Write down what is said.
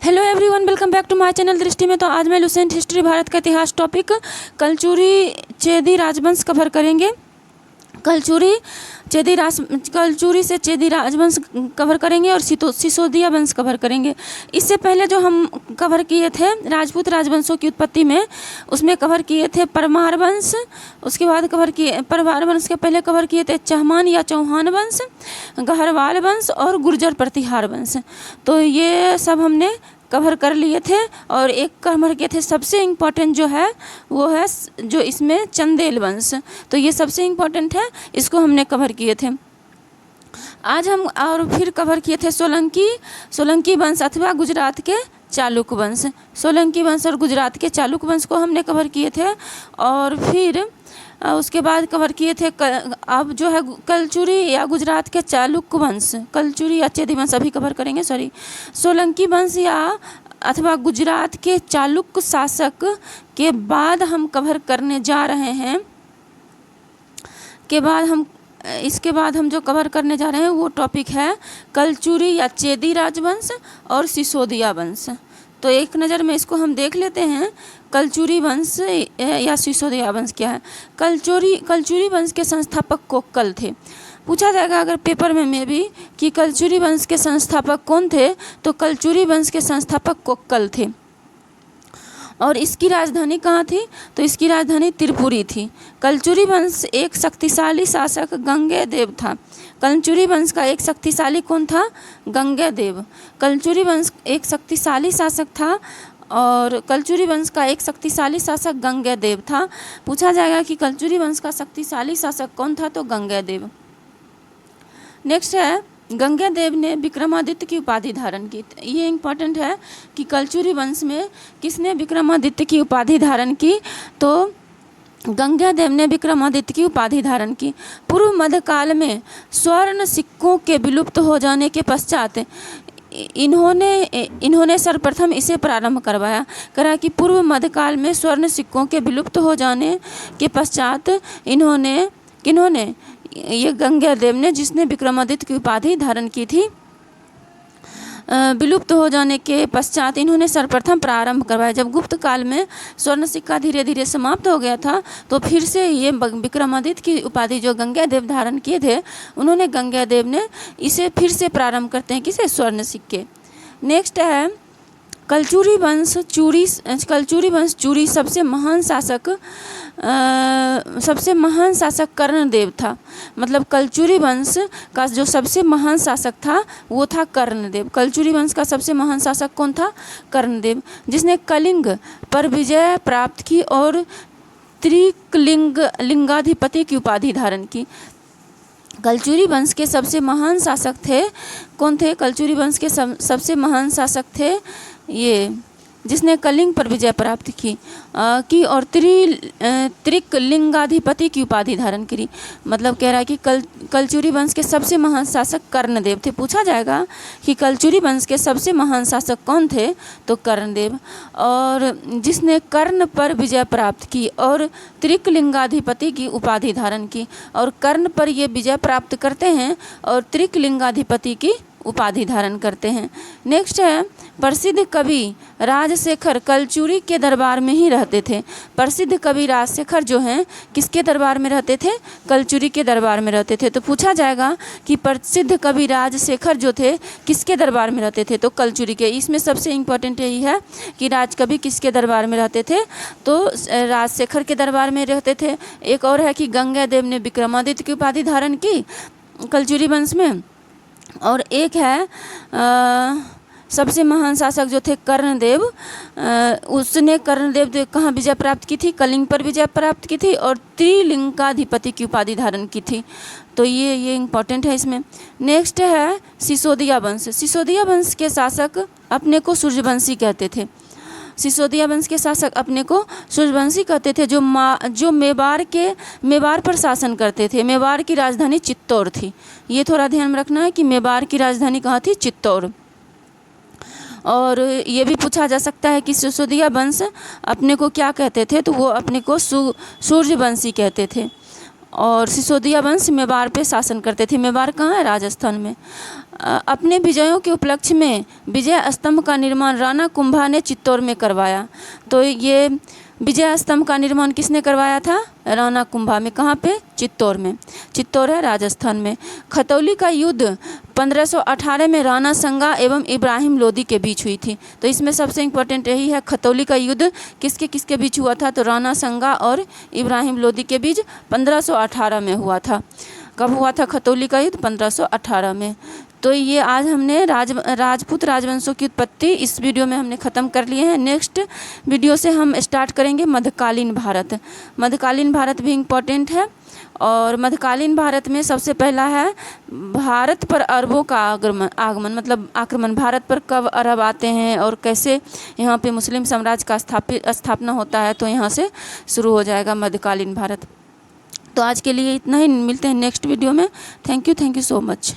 Hello everyone, welcome back to my channel Drishti में। तो आज मैं लुसेंट हिस्ट्री भारत का इतिहास टॉपिक कलचुरी चेदी राजवंश कवर करेंगे। कलचुरी से चेदी राजवंश कवर करेंगे और सिसोदिया वंश कवर करेंगे। इससे पहले जो हम कवर किए थे राजपूत राजवंशों की उत्पत्ति में, उसमें कवर किए थे परमार वंश। उसके बाद कवर किए परमार वंश के पहले कवर किए थे चहमान या चौहान वंश, गहरवाल वंश और गुर्जर प्रतिहार वंश। तो ये सब हमने कवर कर लिए थे। और एक कवर किए थे सबसे इम्पॉर्टेंट जो है वो है जो इसमें चंदेल वंश। तो ये सबसे इम्पॉर्टेंट है, इसको हमने कवर किए थे। आज हम और फिर कवर किए थे सोलंकी वंश अथवा गुजरात के चालुक वंश। सोलंकी वंश और गुजरात के चालुक वंश को हमने कवर किए थे। और फिर उसके बाद कवर किए थे अब जो है कलचुरी या गुजरात के चालुक वंश, कलचुरी या चेदी वंश अभी कवर करेंगे, सोलंकी वंश या अथवा गुजरात के चालुक शासक के बाद हम कवर करने जा रहे हैं। इसके बाद हम जो कवर करने जा रहे हैं वो टॉपिक है कलचुरी या चेदी राजवंश और सिसोदिया वंश। तो एक नज़र में इसको हम देख लेते हैं, कलचुरी वंश या सिसोदिया वंश क्या है। कलचुरी वंश के संस्थापक कोक्कल थे। पूछा जाएगा अगर पेपर में भी कि कलचुरी वंश के संस्थापक कौन थे, तो कलचुरी वंश के संस्थापक कोक्कल थे। और इसकी राजधानी कहाँ थी, तो इसकी राजधानी त्रिपुरी थी। कलचुरी वंश एक शक्तिशाली शासक गंगेदेव था। कलचुरी वंश का एक शक्तिशाली कौन था, गंगेदेव। कलचुरी वंश एक शक्तिशाली शासक था और कलचुरी वंश का एक शक्तिशाली शासक गंगेदेव था। पूछा जाएगा कि कलचुरी वंश का शक्तिशाली शासक कौन था, तो गंगेदेव। नेक्स्ट है गंगेदेव ने विक्रमादित्य की उपाधि धारण की। ये इम्पोर्टेंट है कि कलचुरी वंश में किसने विक्रमादित्य की उपाधि धारण की, तो गंगेदेव ने विक्रमादित्य की उपाधि धारण की। पूर्व मध्यकाल में स्वर्ण सिक्कों के विलुप्त हो जाने के पश्चात इन्होंने सर्वप्रथम इसे प्रारंभ करा कि पूर्व मध्यकाल में स्वर्ण सिक्कों के विलुप्त हो जाने के पश्चात किन्होंने ये गंगेदेव ने, जिसने विक्रमादित्य की उपाधि धारण की थी, विलुप्त हो जाने के पश्चात इन्होंने सर्वप्रथम प्रारंभ करवाया। जब गुप्त काल में स्वर्ण सिक्का धीरे धीरे समाप्त हो गया था, तो फिर से ये विक्रमादित्य की उपाधि जो गंगेदेव धारण किए थे, उन्होंने गंगेदेव ने इसे फिर से प्रारंभ करते हैं, किसे, स्वर्ण सिक्के। नेक्स्ट है कलचुरी वंश चूरी सबसे महान शासक कर्णदेव था। मतलब कलचुरी वंश का जो सबसे महान शासक था वो था कर्णदेव। कलचुरी वंश का सबसे महान शासक कौन था, कर्णदेव, जिसने कलिंग पर विजय प्राप्त की और त्रिकलिंगाधिपति की उपाधि धारण की। कलचुरी वंश के सबसे महान शासक थे कौन थे, कलचुरी वंश के सबसे महान शासक थे ये जिसने कलिंग पर विजय प्राप्त की और त्रिकलिंगाधिपति की उपाधि धारण करी। मतलब कह रहा है कि कलचुरी वंश के सबसे महान शासक कर्णदेव थे। पूछा जाएगा कि कलचुरी वंश के सबसे महान शासक कौन थे, तो कर्णदेव, और जिसने कर्ण पर विजय प्राप्त की और त्रिकलिंगाधिपति की उपाधि धारण की। और कर्ण पर ये विजय प्राप्त करते हैं और त्रिकलिंगाधिपति की उपाधि धारण करते हैं। नेक्स्ट है प्रसिद्ध कवि राजशेखर कलचुरी के दरबार में ही रहते थे। प्रसिद्ध कवि राजशेखर जो हैं किसके दरबार में रहते थे, कलचुरी के दरबार में रहते थे। तो पूछा जाएगा कि प्रसिद्ध कवि राजशेखर जो थे किसके दरबार में रहते थे, तो कलचुरी के। इसमें सबसे इम्पोर्टेंट यही है कि राजकवि किसके दरबार में रहते थे, तो राजशेखर के दरबार में रहते थे। एक और है कि गंगेदेव ने विक्रमादित्य की उपाधि धारण की कलचुरी वंश में। और एक है सबसे महान शासक जो थे कर्णदेव, उसने कर्णदेव कहाँ विजय प्राप्त की थी, कलिंग पर विजय प्राप्त की थी और त्रिलिंगाधिपति की उपाधि धारण की थी। तो ये इम्पोर्टेंट है इसमें। नेक्स्ट है सिसोदिया वंश। सिसोदिया वंश के शासक अपने को सूर्यवंशी कहते थे। सिसोदिया वंश के शासक अपने को सूर्यवंशी कहते थे, जो मेवाड़ पर शासन करते थे। मेवाड़ की राजधानी चित्तौड़ थी। ये थोड़ा ध्यान में रखना है कि मेवाड़ की राजधानी कहाँ थी, चित्तौड़। और ये भी पूछा जा सकता है कि सिसोदिया वंश अपने को क्या कहते थे, तो वो अपने को सूर्यवंशी कहते थे। और सिसोदिया वंश मेवाड़ पे शासन करते थे। मेवाड़ कहाँ है? राजस्थान में। अपने विजयों के उपलक्ष्य में विजय स्तंभ का निर्माण राणा कुंभा ने चित्तौड़ में करवाया। तो ये विजय स्तंभ का निर्माण किसने करवाया था? राणा कुंभा में। कहाँ पे? चित्तौड़ में। चित्तौड़ है राजस्थान में। खतौली का युद्ध 1518 में राणा संगा एवं इब्राहिम लोदी के बीच हुई थी। तो इसमें सबसे इम्पोर्टेंट यही है, खतौली का युद्ध किसके किसके बीच हुआ था? तो राणा संगा और इब्राहिम लोदी के बीच 1518 में हुआ था। कब हुआ था खतौली का युद्ध? 1518 में। तो ये आज हमने राजपूत राजवंशों की उत्पत्ति इस वीडियो में हमने ख़त्म कर लिए हैं। नेक्स्ट वीडियो से हम स्टार्ट करेंगे मध्यकालीन भारत। मध्यकालीन भारत भी इम्पोर्टेंट है। और मध्यकालीन भारत में सबसे पहला है भारत पर अरबों का आगमन, मतलब आक्रमण। भारत पर कब अरब आते हैं और कैसे यहाँ पे मुस्लिम साम्राज्य का स्थापना होता है, तो यहाँ से शुरू हो जाएगा मध्यकालीन भारत। तो आज के लिए इतना ही, मिलते हैं नेक्स्ट वीडियो में। Thank you so much.